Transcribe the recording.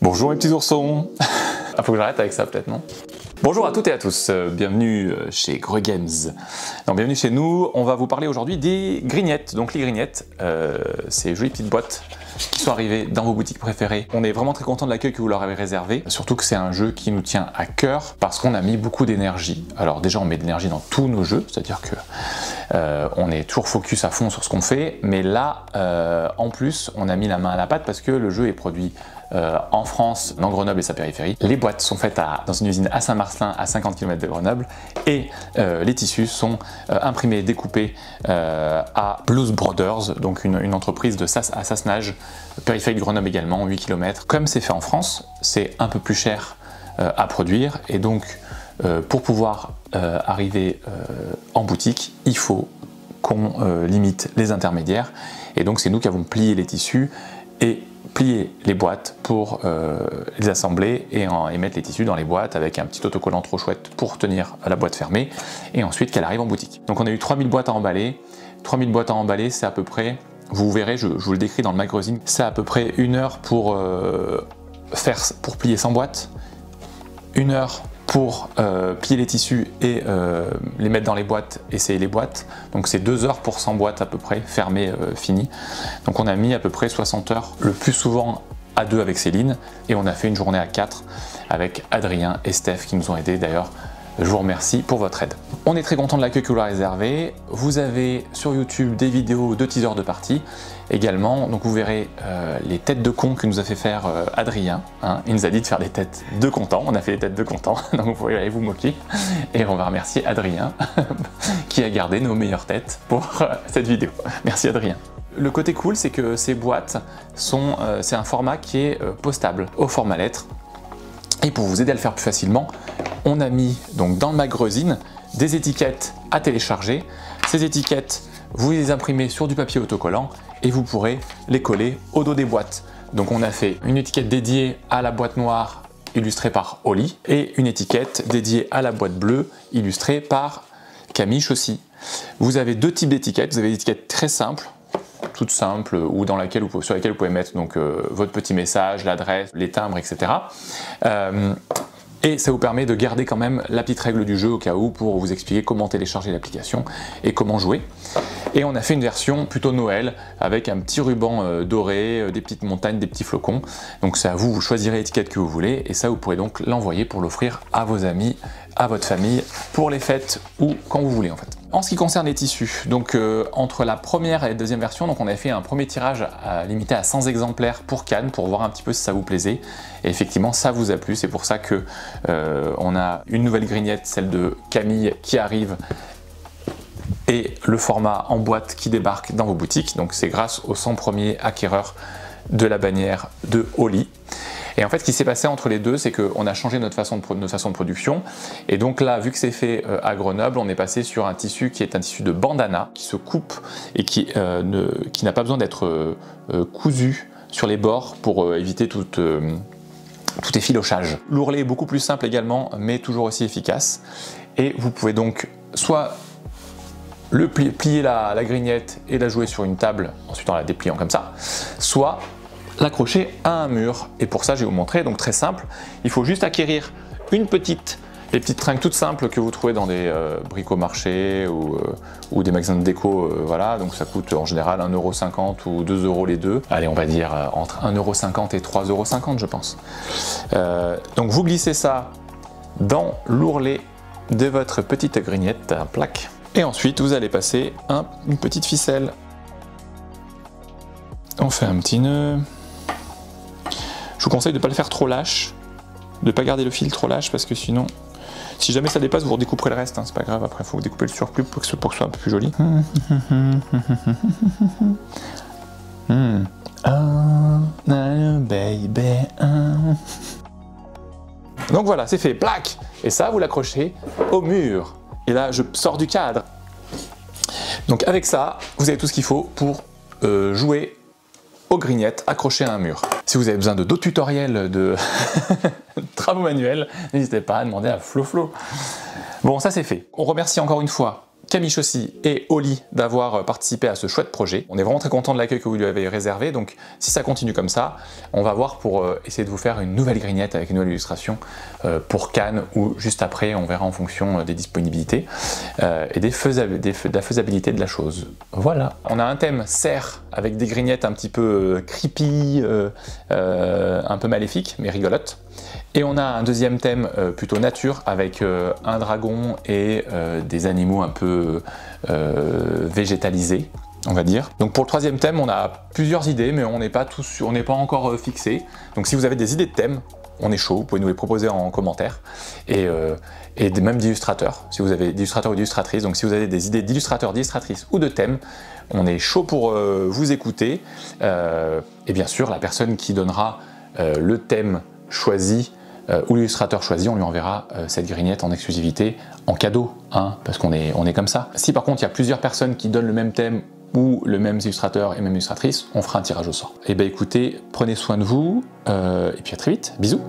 Bonjour les petits oursons. Ah, faut que j'arrête avec ça peut-être, non? Bonjour à toutes et à tous, bienvenue chez Greux Games. Donc, bienvenue chez nous, on va vous parler aujourd'hui des grignettes. Donc les grignettes, ces jolies petites boîtes qui sont arrivées dans vos boutiques préférées. On est vraiment très content de l'accueil que vous leur avez réservé, surtout que c'est un jeu qui nous tient à cœur parce qu'on a mis beaucoup d'énergie. Alors déjà on met de l'énergie dans tous nos jeux, c'est-à-dire que on est toujours focus à fond sur ce qu'on fait, mais là en plus on a mis la main à la pâte parce que le jeu est produit en France, dans Grenoble et sa périphérie. Les boîtes sont faites dans une usine à Saint-Marcelin, à 50 km de Grenoble, et les tissus sont imprimés, découpés à Blues Brothers, donc une entreprise à Sassenage, périphérie de Grenoble également, 8 km. Comme c'est fait en France, c'est un peu plus cher à produire, et donc pour pouvoir arriver en boutique, il faut qu'on limite les intermédiaires, et donc c'est nous qui avons plié les tissus et plier les boîtes pour les assembler et mettre les tissus dans les boîtes avec un petit autocollant trop chouette pour tenir la boîte fermée et ensuite qu'elle arrive en boutique. Donc on a eu 3000 boîtes à emballer. 3000 boîtes à emballer, c'est à peu près, vous verrez, je vous le décris dans le magazine, c'est à peu près 1 heure pour plier 100 boîtes, 1 heure pour plier les tissus et les mettre dans les boîtes, essayer les boîtes. Donc c'est 2 heures pour 100 boîtes à peu près, fermées, finies. Donc on a mis à peu près 60 heures, le plus souvent à 2 avec Céline, et on a fait une journée à 4 avec Adrien et Steph qui nous ont aidés d'ailleurs. Je vous remercie pour votre aide. On est très content de l'accueil que vous leur réservé. Vous avez sur YouTube des vidéos de teasers de partie également. Donc vous verrez les têtes de con que nous a fait faire Adrien. Hein. Il nous a dit de faire des têtes de contents. On a fait des têtes de contents. Donc vous pouvez aller vous moquer. Et on va remercier Adrien qui a gardé nos meilleures têtes pour cette vidéo. Merci Adrien. Le côté cool, c'est que ces boîtes c'est un format qui est postable au format lettre. Et pour vous aider à le faire plus facilement, on a mis donc dans le magazine des étiquettes à télécharger. Ces étiquettes, vous les imprimez sur du papier autocollant et vous pourrez les coller au dos des boîtes. Donc on a fait une étiquette dédiée à la boîte noire illustrée par Oli et une étiquette dédiée à la boîte bleue illustrée par Camille Chaussy. Vous avez deux types d'étiquettes. Vous avez des étiquettes très simples, toute simple, ou sur laquelle vous pouvez mettre donc, votre petit message, l'adresse, les timbres, etc. Et ça vous permet de garder quand même la petite règle du jeu au cas où pour vous expliquer comment télécharger l'application et comment jouer. Et on a fait une version plutôt Noël avec un petit ruban doré, des petites montagnes, des petits flocons. Donc c'est à vous, vous choisirez l'étiquette que vous voulez et ça vous pourrez donc l'envoyer pour l'offrir à vos amis, à votre famille, pour les fêtes ou quand vous voulez en fait. En ce qui concerne les tissus, donc entre la première et la deuxième version, donc on a fait un premier tirage limité à 100 exemplaires pour Cannes pour voir un petit peu si ça vous plaisait. Et effectivement, ça vous a plu. C'est pour ça que on a une nouvelle grignette, celle de Camille, qui arrive et le format en boîte qui débarque dans vos boutiques. Donc c'est grâce aux 100 premiers acquéreurs de la bannière de Oli. Et en fait, ce qui s'est passé entre les deux, c'est qu'on a changé notre façon de production. Et donc là, vu que c'est fait à Grenoble, on est passé sur un tissu qui est un tissu de bandana, qui se coupe et qui n'a pas besoin d'être cousu sur les bords pour éviter tout effilochage. L'ourlet est beaucoup plus simple également, mais toujours aussi efficace. Et vous pouvez donc soit plier la grignette et la jouer sur une table, ensuite en la dépliant comme ça, soit l'accrocher à un mur. Et pour ça, je vais vous montrer, donc très simple, il faut juste acquérir les petites trinques toutes simples que vous trouvez dans des bricomarchés ou des magasins de déco, voilà, donc ça coûte en général 1,50 € ou 2 € les deux. Allez, on va dire entre 1,50 € et 3,50 € je pense. Donc vous glissez ça dans l'ourlet de votre petite grignette à plaque. Et ensuite, vous allez passer une petite ficelle. On fait un petit nœud. Je vous conseille de ne pas le faire trop lâche, de ne pas garder le fil trop lâche parce que sinon, si jamais ça dépasse, vous redécouperez le reste, hein, c'est pas grave, après il faut vous découper le surplus pour que ce soit un peu plus joli. Donc voilà, c'est fait, plaque. Et ça, vous l'accrochez au mur. Et là, je sors du cadre. Donc avec ça, vous avez tout ce qu'il faut pour jouer aux grignettes accrochées à un mur. Si vous avez besoin de d'autres tutoriels de travaux manuels, n'hésitez pas à demander à Flo. Bon, ça c'est fait. On remercie encore une fois Camille Chaussy et Oli d'avoir participé à ce chouette projet. On est vraiment très content de l'accueil que vous lui avez réservé, donc si ça continue comme ça, on va voir pour essayer de vous faire une nouvelle grignette avec une nouvelle illustration pour Cannes ou juste après, on verra en fonction des disponibilités et de la faisabilité de la chose. Voilà. On a un thème cerf avec des grignettes un petit peu creepy, un peu maléfiques, mais rigolotes. Et on a un deuxième thème plutôt nature avec un dragon et des animaux un peu végétalisés, on va dire. Donc pour le troisième thème, on a plusieurs idées, mais on n'est pas encore fixé. Donc si vous avez des idées de thèmes, on est chaud, vous pouvez nous les proposer en commentaire. Et même d'illustrateurs, si vous avez d'illustrateurs ou d'illustratrices. Donc si vous avez des idées d'illustrateurs, d'illustratrices ou de thèmes, on est chaud pour vous écouter. Et bien sûr, la personne qui donnera le thème choisi ou l'illustrateur choisi, on lui enverra cette grignette en exclusivité, en cadeau, hein, parce qu'on est comme ça. Si par contre il y a plusieurs personnes qui donnent le même thème ou le même illustrateur et même illustratrice, on fera un tirage au sort. Et ben écoutez, prenez soin de vous, et puis à très vite, bisous.